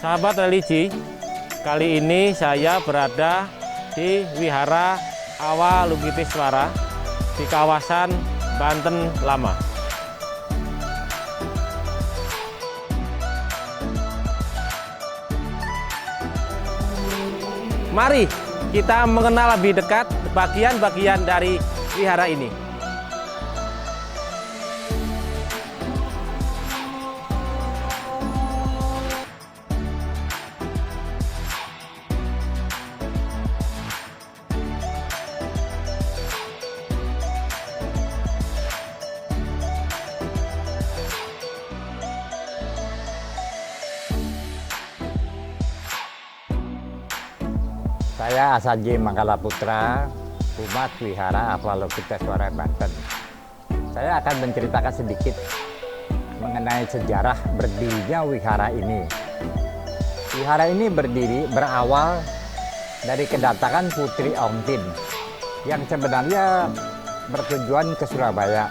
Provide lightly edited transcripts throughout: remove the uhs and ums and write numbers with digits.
Sahabat religi, kali ini saya berada di Wihara Awalukiteswara di kawasan Banten Lama. Mari kita mengenal lebih dekat bagian-bagian dari wihara ini. Saya Asaji Manggala Putra, Humas Wihara Awalukiteswara Banten. Saya akan menceritakan sedikit mengenai sejarah berdirinya wihara ini. Wihara ini berawal dari kedatangan Putri Ongtin yang sebenarnya bertujuan ke Surabaya.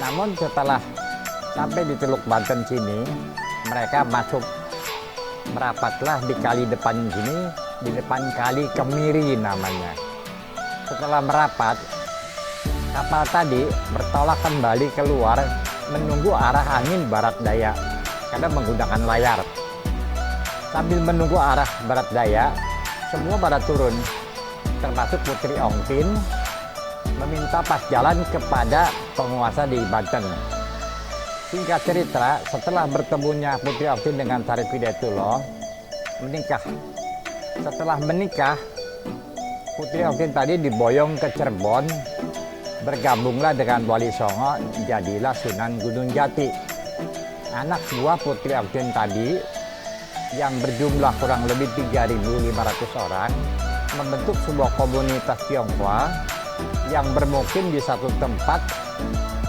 Namun setelah sampai di Teluk Banten sini, mereka merapatlah di kali depan sini, di depan kali Kemiri namanya. Setelah merapat, kapal tadi bertolak kembali keluar menunggu arah angin barat daya karena menggunakan layar. Sambil menunggu arah barat daya, semua pada turun, termasuk Putri Ongtin, meminta pas jalan kepada penguasa di Banten. Singkat cerita, setelah bertemunya Putri Ongtin dengan Sarip Hidayatullah, menikah. Setelah menikah, Putri Ongtin tadi diboyong ke Cirebon, bergabunglah dengan Wali Songo, jadilah Sunan Gunung Jati. Anak buah Putri Ongtin tadi, yang berjumlah kurang lebih 3.500 orang, membentuk sebuah komunitas Tionghoa yang bermukim di satu tempat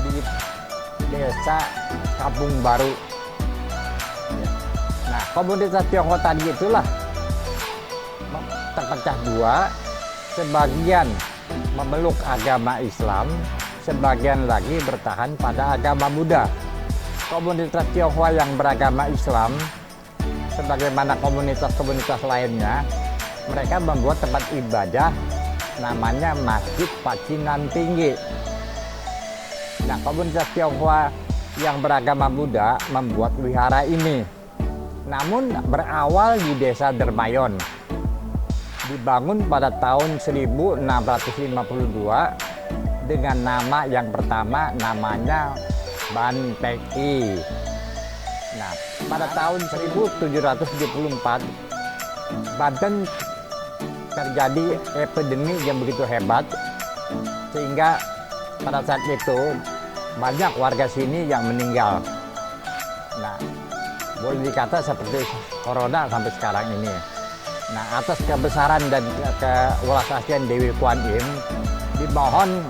di desa Kampung Baru. Nah, komunitas Tionghoa tadi itulah terpecah dua, sebagian memeluk agama Islam, sebagian lagi bertahan pada agama Buddha. Komunitas Tionghoa yang beragama Islam, sebagaimana komunitas-komunitas lainnya, mereka membuat tempat ibadah namanya Masjid Pacinan Tinggi. Nah, komunitas Tionghoa yang beragama Buddha membuat wihara ini. Namun berawal di desa Dermayon. Dibangun pada tahun 1652 dengan nama yang pertama namanya Banteki. Nah, pada tahun 1774 Banten terjadi epidemi yang begitu hebat sehingga pada saat itu banyak warga sini yang meninggal. Nah, boleh dikata seperti corona sampai sekarang ini. Nah, atas kebesaran dan kewelasan Dewi Kuan Im, dimohon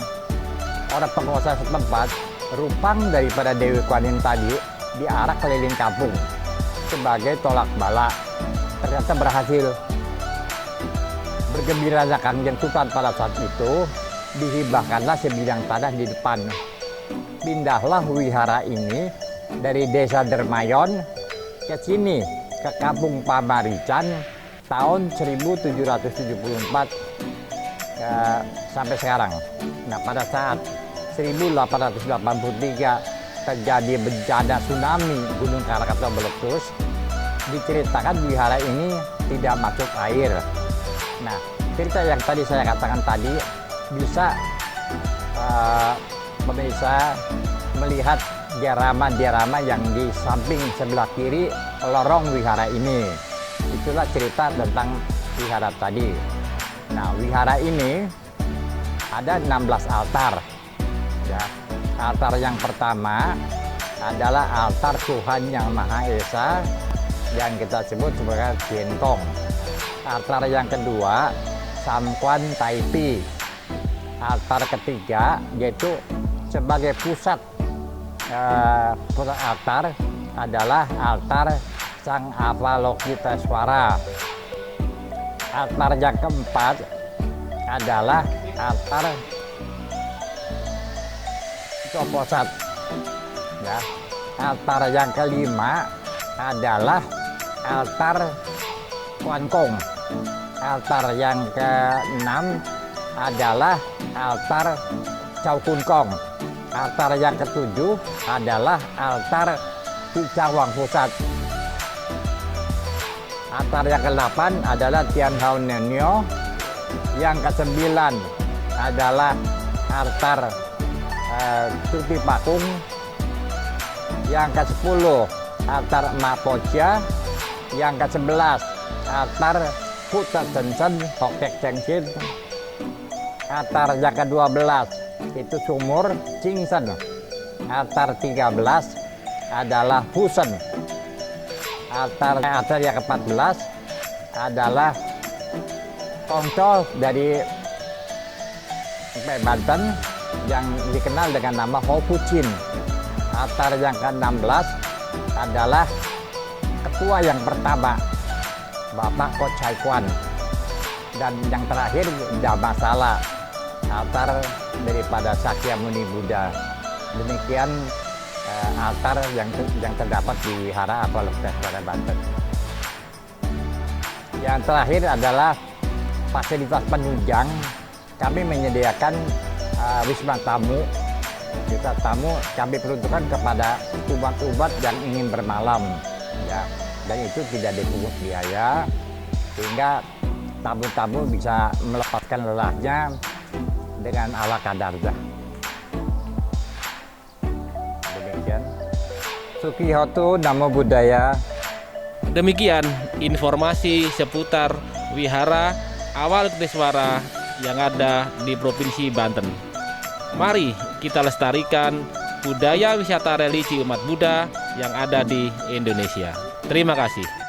oleh penguasa setempat rupang daripada Dewi Kuan Im tadi diarak keliling kampung sebagai tolak bala. Ternyata berhasil. Bergembiranya Kangjeng Sultan pada saat itu, dihibahkanlah sebidang tanah di depan. Pindahlah wihara ini dari desa Dermayon ke sini, ke kampung Pamarican, tahun 1774 sampai sekarang. Nah, pada saat 1883 terjadi bencana tsunami Gunung Krakatau meletus, diceritakan wihara ini tidak masuk air. Nah, cerita yang tadi saya katakan tadi bisa pemirsa melihat diorama-diorama yang di samping sebelah kiri lorong wihara ini. Itulah cerita tentang wihara tadi. Nah, wihara ini ada 16 altar. Ya. Altar yang pertama adalah altar Tuhan Yang Maha Esa yang kita sebut sebagai Tientong. Altar yang kedua Samkuan Taipi. Altar ketiga yaitu sebagai pusat altar adalah altar Sang Awalukiteswara. Altar yang keempat adalah altar Coposat. Ya. Altar yang kelima adalah altar Kuan Kong. Altar yang ke-6 adalah altar Chow Kun Kong. Altar yang ke-7 adalah altar Ki Cawang Pusat. Altar yang ke-8 adalah Tian Hao Nenyo. Yang ke-9 adalah altar Tuti Pakung. Yang ke-10 altar Ma Po Chia. Yang ke-11 altar Puta Sensen Hok Kek Cheng Sin. Altar yang ke-12 itu sumur Cingsen. Altar 13 adalah Husen. Altar yang ke-14 adalah Tongco dari Banten yang dikenal dengan nama Ho Pu Chin. Altar yang ke-16 adalah ketua yang pertama Bapak Ko Chai Kwan. Dan yang terakhir Dhammasala, altar daripada Sakyamuni Buddha. Demikian altar yang terdapat di Wihara Avalokiteshvara Banten. Yang terakhir adalah fasilitas penunjang. Kami menyediakan wisma tamu. Wisma tamu kami peruntukkan kepada umat-umat yang ingin bermalam, ya. Dan itu tidak dipungut biaya, sehingga tamu-tamu bisa melepaskan lelahnya dengan ala kadarnya. Demikian. Sukihoto Namo Buddhaya. Demikian informasi seputar Wihara Avalokiteshvara yang ada di Provinsi Banten. Mari kita lestarikan budaya wisata religi umat Buddha yang ada di Indonesia. Terima kasih.